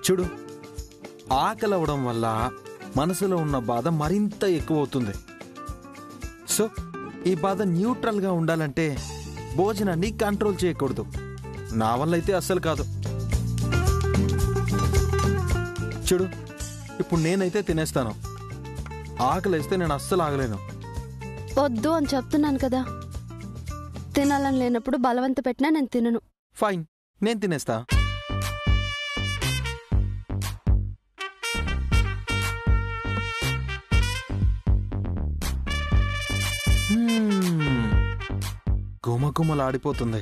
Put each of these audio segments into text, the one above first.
చూడు, ఆకలి అవ్వడం వల్ల మనసులో ఉన్న బాధ మరింత ఎక్కువ అవుతుంది. సో ఈ బాధ న్యూట్రల్గా ఉండాలంటే భోజనాన్ని కంట్రోల్ చేయకూడదు. నా వల్ల అయితే అస్సలు కాదు. చూడు, ఇప్పుడు నేనైతే తినేస్తాను. ఆకలిస్తే నేను అస్సలు ఆగలేను. వద్దు అని చెప్తున్నాను కదా. తినాలని లేనప్పుడు బలవంత పెట్టినా నేను తినను. ఫైన్, నేను తినేస్తా. గుమగుమలాడిపోతుంది.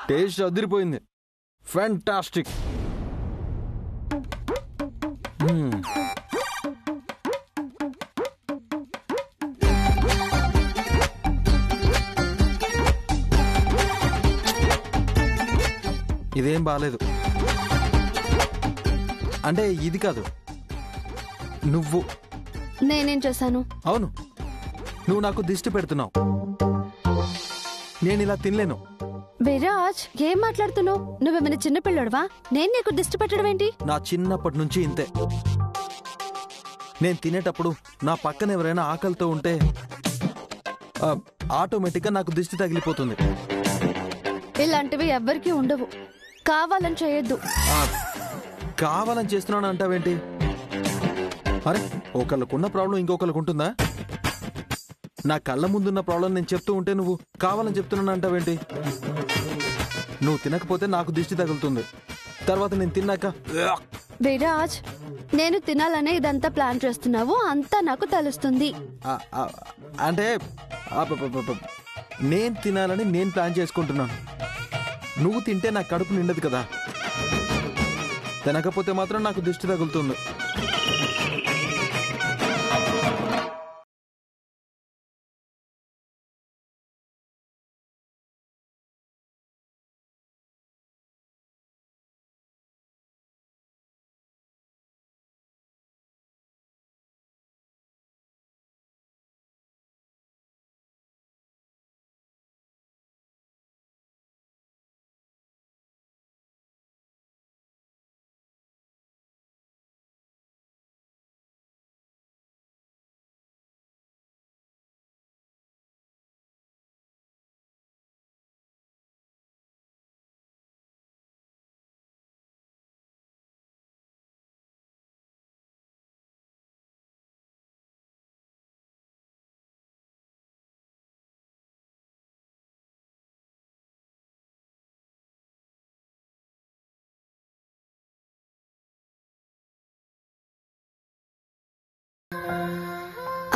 టేస్ట్ అదిరిపోయింది. ఫ్యాంటాస్టిక్. ఇదేం బాలేదు. అంటే ఇది కాదు, నువ్వు. నేనేం చేశాను? అవును, నువ్వు నాకు దిష్టి పెడుతున్నావు. నేను ఇలా తినలేను. విరాజ్, ఏం మాట్లాడుతున్నావు? నువ్వేమైనా చిన్నపిల్లడువా? నేను నీకు దిష్టి పెట్టడం ఏంటి? నా చిన్నప్పటి నుంచి ఇంతే. నేను తినేటప్పుడు నా పక్కన ఎవరైనా ఆకలితో ఉంటే ఆటోమేటిక్గా నాకు దిష్టి తగిలిపోతుంది. ఇలాంటివి ఎవ్వరికీ ఉండవు. కావాలని చేయొద్దు. కావాలని చేస్తున్నాను అంటావేంటి? అరే, ఒకళ్ళకున్న ప్రాబ్లం ఇంకొకరికి ఉంటుందా? నా కళ్ళ ముందున్న ప్రాబ్లం నేను చెప్తూ ఉంటే నువ్వు కావాలని చెప్తున్నాను అంటావేంటి? నువ్వు తినకపోతే నాకు దిష్టి తగులుతుంది. తర్వాత నేను తిన్నాక. విరాజ్, నేను తినాలనే ఇదంతా ప్లాన్ చేస్తున్నావు, అంతా నాకు తెలుస్తుంది. అంటే నేను తినాలని నేను ప్లాన్ చేసుకుంటున్నాను. నువ్వు తింటే నా కడుపు నిండదు కదా. తినకపోతే మాత్రం నాకు దిష్టి తగులుతుంది.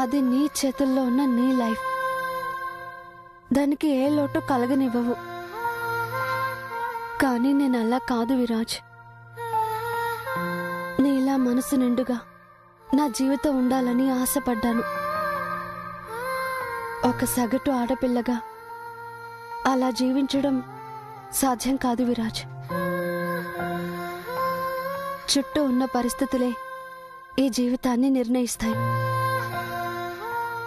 అది నీ చేతుల్లో ఉన్న నీ లైఫ్. దానికి ఏ లోటు కలగనివ్వవు. కానీ నేను అలా కాదు విరాజ్. నీలా మనసు నిండుగా నా జీవితం ఉండాలని ఆశపడ్డాను. ఒక సగటు ఆడపిల్లగా అలా జీవించడం సాధ్యం కాదు విరాజ్. చుట్టూ ఉన్న పరిస్థితులే ఈ జీవితాన్ని నిర్ణయిస్తాయి.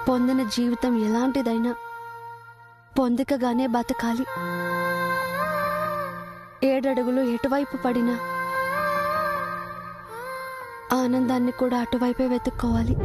పొందిన జీవితం ఎలాంటిదైనా పొందికగానే బతకాలి. 7 అడుగులు ఎటువైపు పడినా ఆనందాన్ని కూడా అటువైపే వెతుక్కోవాలి.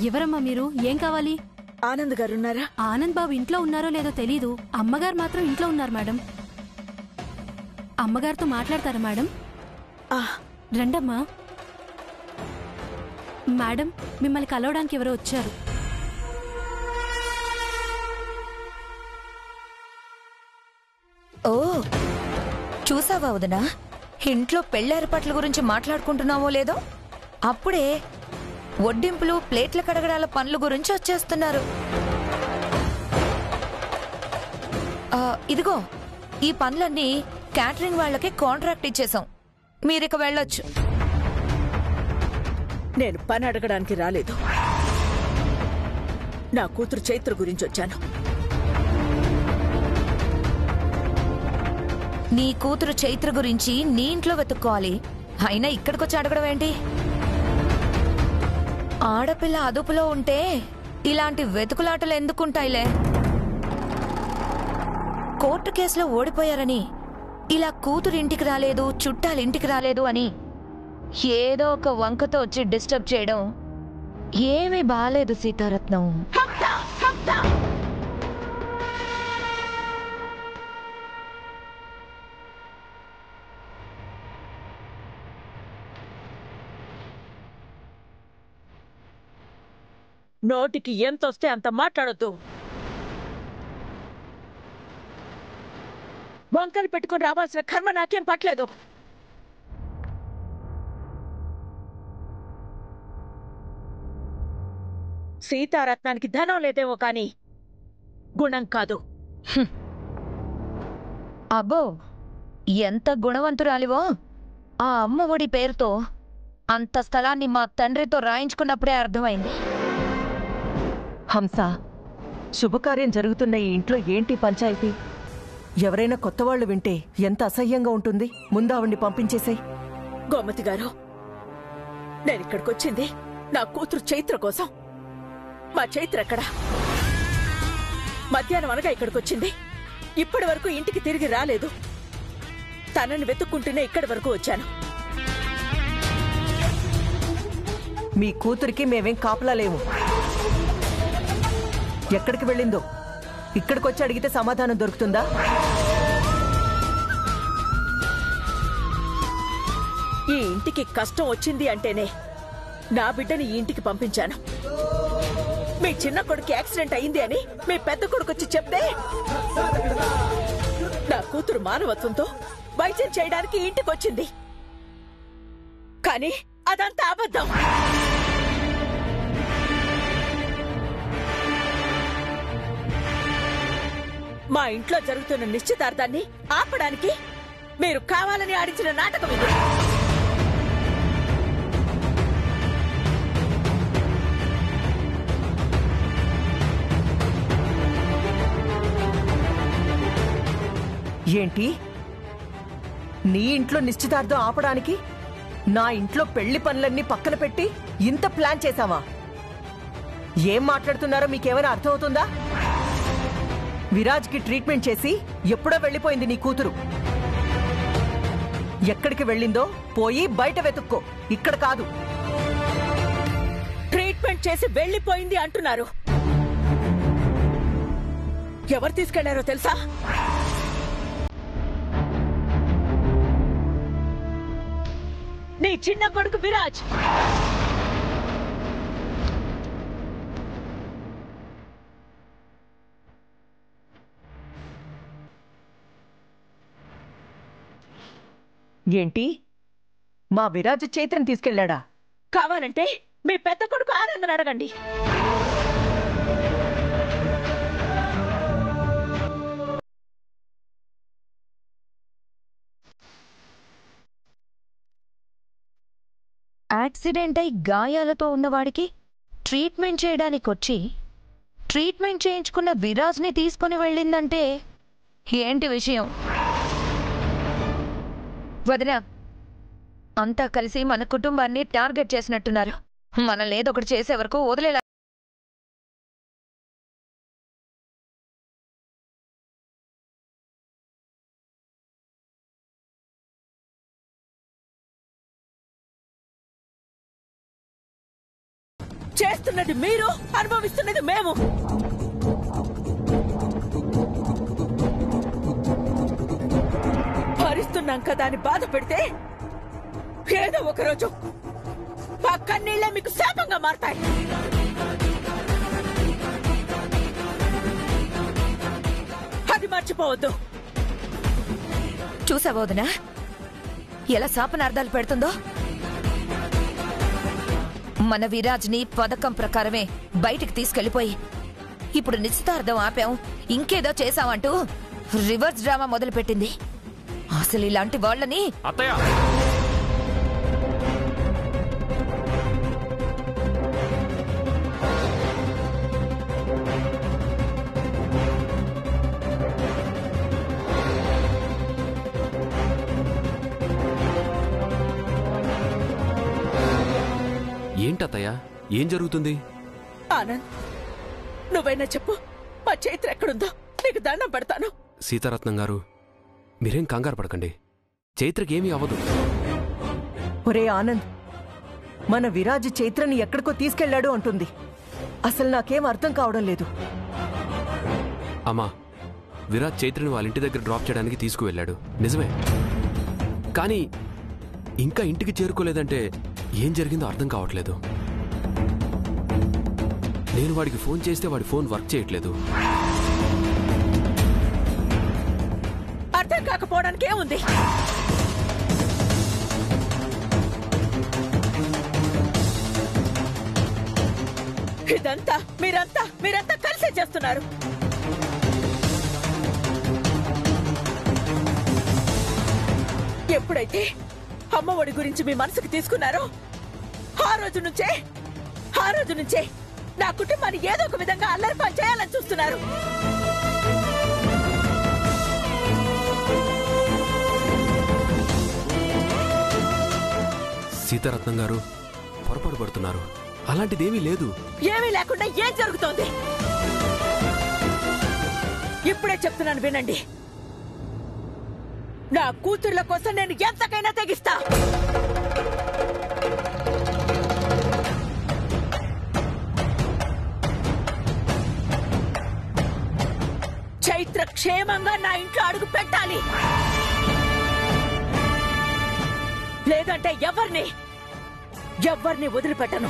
ఎవరమ్మా మీరు? ఏం కావాలి? ఆనంద్ గారున్నారా? ఆనంద్ బాబు ఇంట్లో ఉన్నారో లేదో తెలీదు. అమ్మగారు మాత్రం ఇంట్లో ఉన్నారు మేడం. అమ్మగారితో మాట్లాడతారా మేడం? రండమ్మా. మేడం, మిమ్మల్ని కలవడానికి ఎవరో వచ్చారు. ఓ చూసావా వదినా, ఇంట్లో పెళ్లేర్పాట్ల గురించి మాట్లాడుకుంటున్నామో లేదో అప్పుడే వడ్డింపులు ప్లేట్ల కడగడాల పనుల గురించి వచ్చేస్తున్నారు. ఇదిగో ఈ పనులన్నీ క్యాటరింగ్ వాళ్ళకి కాంట్రాక్ట్ ఇచ్చేసాం, మీరిక వెళ్ళొచ్చు. నేను పని అడగడానికి రాలేదు, నా కూతురు చైత్ర గురించి వచ్చాను. నీ కూతురు చైత్ర గురించి నీ ఇంట్లో వెతుక్కోవాలి, అయినా ఇక్కడికొచ్చి అడగడం ఏంటి? ఆడపిల్ల అదుపులో ఉంటే ఇలాంటి వెతుకులాటలు ఎందుకుంటాయిలే. కోర్టు కేసులో ఓడిపోయారని ఇలా కూతురు ఇంటికి రాలేదు, చుట్టాలింటికి రాలేదు అని ఏదో ఒక వంకతో వచ్చి డిస్టర్బ్ చేయడం ఏమీ బాలేదు సీతారత్నం. నోటికి ఎంతొస్తే అంత మాట్లాడొద్దు. వంకలు పెట్టుకుని రావాల్సిన కర్మ నాకేం పట్టలేదు. సీతారత్నానికి ధనం లేదేమో కానీ గుణం కాదు. అబ్బో ఎంత గుణవంతురాలివో, ఆ అమ్మఒడి పేరుతో అంత స్థలాన్ని మా తండ్రితో రాయించుకున్నప్పుడే అర్థమైంది. హంస, శుభకార్యం జరుగుతున్న ఈ ఇంట్లో ఏంటి పంచాయతీ? ఎవరైనా కొత్త వాళ్ళు వింటే ఎంత అసహ్యంగా ఉంటుంది. ముందు ఆవిడ్ని పంపించేసాయి. గోమతి గారు, నేనిక్కడికొచ్చింది నా కూతురు చైత్ర కోసం. మా చైత్ర ఎక్కడా? మధ్యాహ్నం అనగా ఇక్కడికొచ్చింది, ఇప్పటి వరకు ఇంటికి తిరిగి రాలేదు. తనని వెతుక్కుంటూనే ఇక్కడి వరకు వచ్చాను. మీ కూతురికి మేమేం కాపలా లేము. ఎక్కడికి వెళ్ళిందో ఇక్కడికొచ్చి అడిగితే సమాధానం దొరుకుతుందా? ఈ ఇంటికి కష్టం వచ్చింది అంటేనే నా బిడ్డని ఈ ఇంటికి పంపించాను. మీ చిన్న కొడుకు యాక్సిడెంట్ అయింది అని మీ పెద్ద కొడుకు వచ్చి చెప్తే నా కూతురు మానవత్వంతో వైద్యం చేయడానికి ఇంటికి వచ్చింది. కానీ అదంతా అబద్ధం. మా ఇంట్లో జరుగుతున్న నిశ్చితార్థాన్ని ఆపడానికి మీరు కావాలని ఆడించిన నాటకం ఇది. ఏంటి? నీ ఇంట్లో నిశ్చితార్థం ఆపడానికి నా ఇంట్లో పెళ్లి పనులన్నీ పక్కన పెట్టి ఇంత ప్లాన్ చేశావా? ఏం మాట్లాడుతున్నారో మీకేమైనా అర్థమవుతుందా? విరాజ్కి ట్రీట్మెంట్ చేసి ఎప్పుడో వెళ్ళిపోయింది నీ కూతురు. ఎక్కడికి వెళ్ళిందో పోయి బయట వెతుక్కో, ఇక్కడ కాదు. ట్రీట్మెంట్ చేసి వెళ్ళిపోయింది అంటున్నారు. ఎవరు తీసుకెళ్లారో తెలుసా? నీ చిన్న కొడుకు విరాజ్. ఏంటి? మా విరాజ్ చైత్రని తీసుకెళ్లాడా? కావాలంటే మీ పెద్ద కొడుకు ఆనందం అడగండి. యాక్సిడెంట్ అయి గాయాలతో ఉన్నవాడికి ట్రీట్మెంట్ చేయడానికి వచ్చి ట్రీట్మెంట్ చేయించుకున్న విరాజ్ని తీసుకుని వెళ్ళిందంటే ఏంటి విషయం? వదినా, అంతా కలిసి మన కుటుంబాన్ని టార్గెట్ చేసినట్టున్నారు. మనల్ని ఏదో ఒకటి చేసే వరకు వదిలేలా. చేస్తున్నది మీరు, అనుభవిస్తున్నది మేము. భరిస్తున్నాం కదా అని బాధ పెడితే ఏదో ఒకరోజు మా కన్నీళ్లే మీకు శాపంగా మారతాయి. అది మర్చిపోవద్దు. చూసావా వదినా ఎలా శాపనార్థాలు పెడుతుందో? మన విరాజ్ని పథకం ప్రకారమే బయటికి తీసుకెళ్లిపోయి ఇప్పుడు నిశ్చితార్థం ఆపాం, ఇంకేదో చేశామంటూ రివర్స్ డ్రామా మొదలుపెట్టింది. అసలు ఇలాంటి వాళ్ళని అత్తయ్య ఏంటత్తయ్య ఏం జరుగుతుంది? ఆనంద్, నువ్వైనా చెప్పు, మా చైత్ర ఎక్కడుందో నీకు దండం పెడతాను. సీతారత్నం గారు, మీరేం కంగారు పడకండి. చైత్రకేమీ అవ్వదు. ఒరే ఆనంద్, మన విరాజ్ చైత్రని ఎక్కడికో తీసుకెళ్లాడు అంటుంది. అసలు నాకేం అర్థం కావడం లేదు. అమ్మా, విరాజ్ చైత్రని వాళ్ళ ఇంటి దగ్గర డ్రాప్ చేయడానికి తీసుకువెళ్ళాడు, నిజమే. కానీ ఇంకా ఇంటికి చేరుకోలేదంటే ఏం జరిగిందో అర్థం కావట్లేదు. నేను వాడికి ఫోన్ చేస్తే వాడి ఫోన్ వర్క్ చేయట్లేదు. అర్థం కాకపోవడానికి ఏముంది? ఇదంతా మీరంతా కలిసే చేస్తున్నారు. ఎప్పుడైతే అమ్మఒడి గురించి మీ మనసుకు తీసుకున్నారో ఆ రోజు నుంచే నా కుటుంబాన్ని ఏదో ఒక విధంగా అల్లరిపాలు చేయాలని చూస్తున్నారు. సీతారత్నం గారు పొరపాటు పడుతున్నారు. అలాంటిదేమీ లేదు. ఏమీ లేకుండా ఏం జరుగుతోంది? ఇప్పుడే చెప్తున్నాను వినండి. నా కూతుర్ల కోసం నేను ఎంతకైనా తెగిస్తా. చైత్ర క్షేమంగా నా ఇంట్లో అడుగు పెట్టాలి. లేదంటే ఎవరిని వదిలిపెట్టను.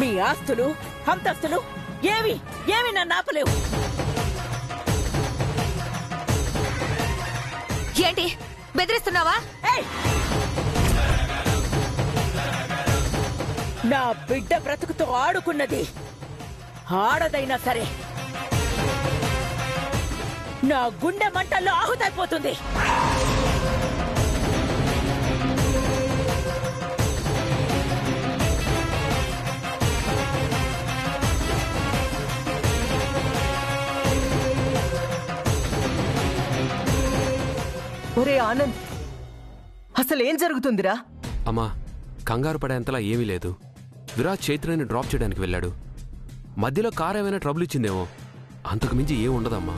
మీ ఆస్తులు అంతస్తులు ఏవి నన్ను ఆపలేవు. ఏంటి బెదిరిస్తున్నావా? నా బిడ్డ బ్రతుకుతో ఆడుకున్నది ఆడదైనా సరే నా గుండె మంటల్లో ఆహుతైపోతుంది. ఒరే ఆనంద్, అసలేం జరుగుతుందిరా? అమ్మా, కంగారు పడేంతలా ఏమీ లేదు. విరాజ్ చైత్రని డ్రాప్ చేయడానికి వెళ్ళాడు. మధ్యలో కారు ఏమైనా ట్రబుల్ ఇచ్చిందేమో, అంతకు మించి ఏం ఉండదమ్మా.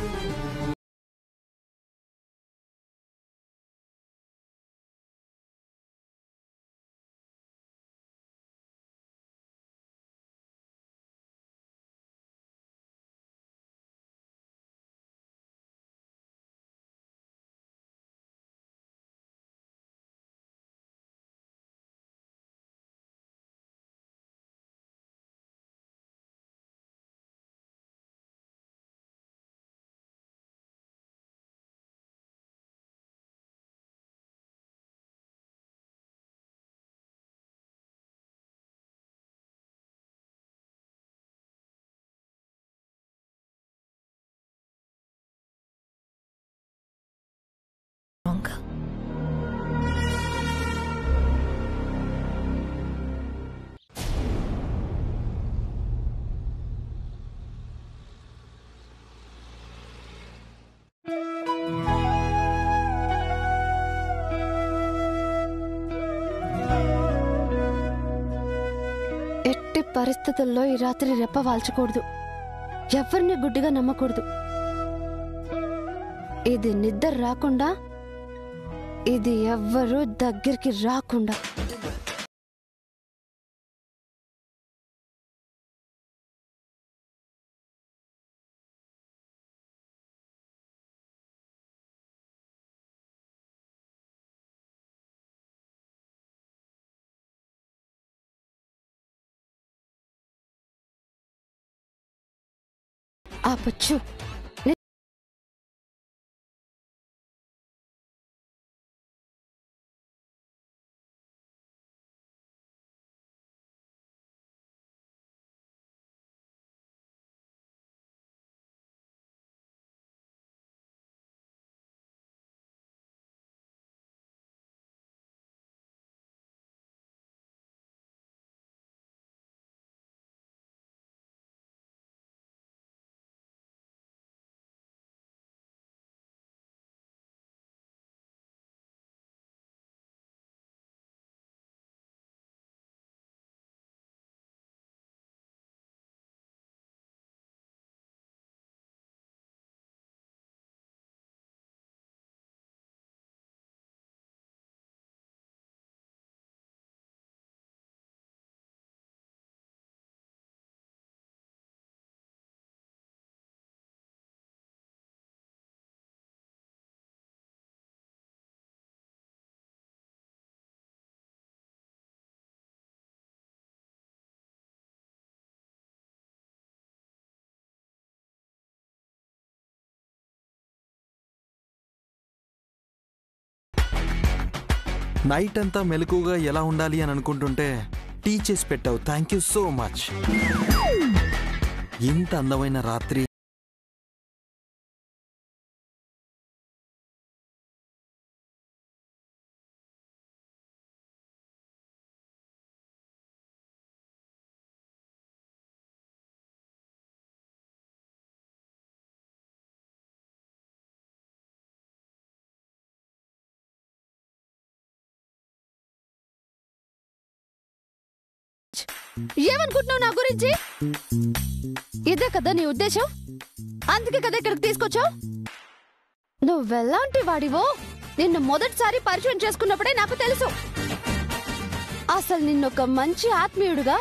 ఎట్టి పరిస్థితుల్లో ఈ రాత్రి రెప్ప వాల్చకూడదు. ఎవరిని గుడ్డిగా నమ్మకూడదు. ఇది నిద్ర రాకుండా, ఇది ఎవ్వరూ దగ్గరికి రాకుండా. ఆపచ్చు. నైట్ అంతా మెలకుగా ఎలా ఉండాలి అని అనుకుంటుంటే టీ చేసి పెట్టావు. Thank you so much. ఇంత అందమైన రాత్రి ఏమనుకుంటున్నావు నా గురించి? ఇదే కదా నీ ఉద్దేశం? అందుకే కదా ఇక్కడికి తీసుకొచ్చావు. నువ్వెలాంటి వాడివో నిన్ను మొదటిసారి పరిచయం చేసుకున్నప్పుడే నాకు తెలుసు. అసలు నిన్నొక మంచి ఆత్మీయుడుగా,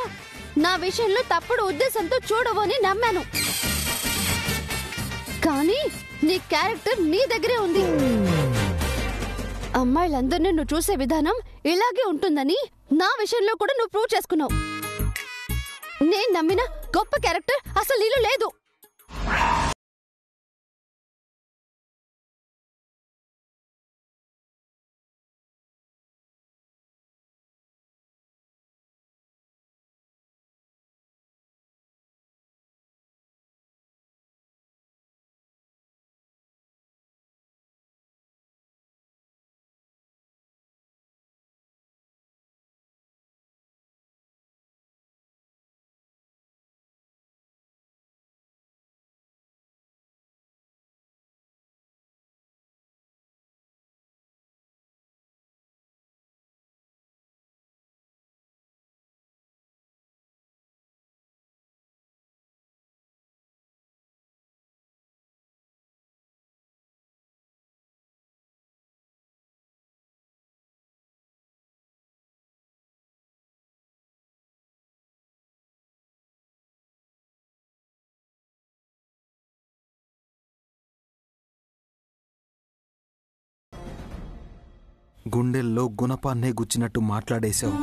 నా విషయంలో తప్పుడు ఉద్దేశంతో చూడవని నమ్మాను. కానీ నీ క్యారెక్టర్ నీ దగ్గరే ఉంది. అమ్మాయిలందరినీ నువ్వు చూసే విధానం ఇలాగే ఉంటుందని నా విషయంలో కూడా నువ్వు ప్రూవ్ చేసుకున్నావు. నేను నమ్మిన గొప్ప క్యారెక్టర్ అసలు నీలో లేదు. గుండెల్లో గుణపాన్నే గుచ్చినట్టు మాట్లాడేశావు.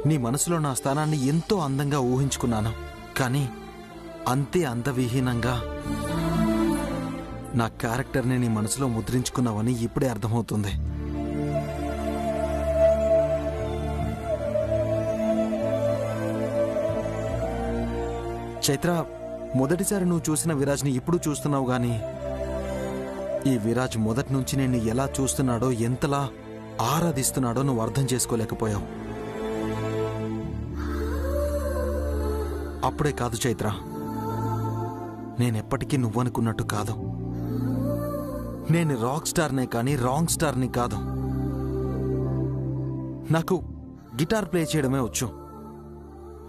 నీ మనసులో నా స్థానాన్ని ఎంతో అందంగా ఊహించుకున్నాను. కానీ అంతే అందవిహీనంగా నా క్యారెక్టర్ని నీ మనసులో ముద్రించుకున్నావని ఇప్పుడే అర్థమవుతుంది. చైత్ర, మొదటిసారి నువ్వు చూసిన విరాజ్ని ఇప్పుడు చూస్తున్నావు గాని ఈ విరాజ్ మొదటి నుంచి నేను ఎలా చూస్తున్నాడో, ఎంతలా ఆరాధిస్తున్నాడో నువ్వు అర్థం చేసుకోలేకపోయావు. అప్పుడే కాదు చైత్ర, నేనెప్పటికీ నువ్వనుకున్నట్టు కాదు. నేను రాక్ స్టార్నే కానీ రాంగ్ స్టార్ని కాదు. నాకు గిటార్ ప్లే చేయడమే వచ్చు.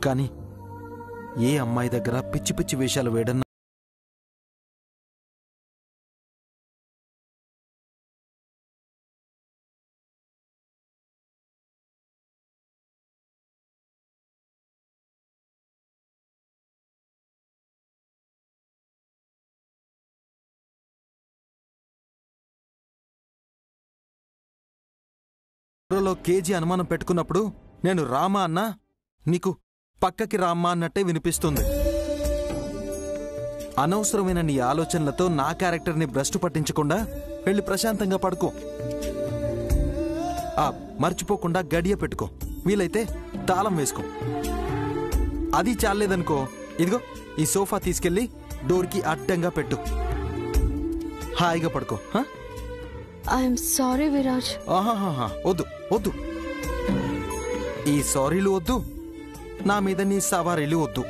కానీ ఏ అమ్మాయి దగ్గర పిచ్చి పిచ్చి వేషాలు వేయడం బుర్రలో కేజీ అనుమానం పెట్టుకున్నప్పుడు నేను రామా అన్నా నీకు పక్కకి రామ్మా అన్నట్టే వినిపిస్తుంది. అనవసరమైన నీ ఆలోచనలతో నా క్యారెక్టర్ని భ్రష్టు పట్టించకుండా వెళ్ళి ప్రశాంతంగా పడుకో. మర్చిపోకుండా గడియ పెట్టుకో, వీలైతే తాళం వేసుకో. అది చాలేదనుకో, ఇదిగో ఈ సోఫా తీసుకెళ్లి డోర్కి అడ్డంగా పెట్టు. హాయిగా పడుకో. I'm sorry Viraj. వద్దు వద్దు, ఈ సారీలు వద్దు, నా మీద నీ సవారీలు వద్దు.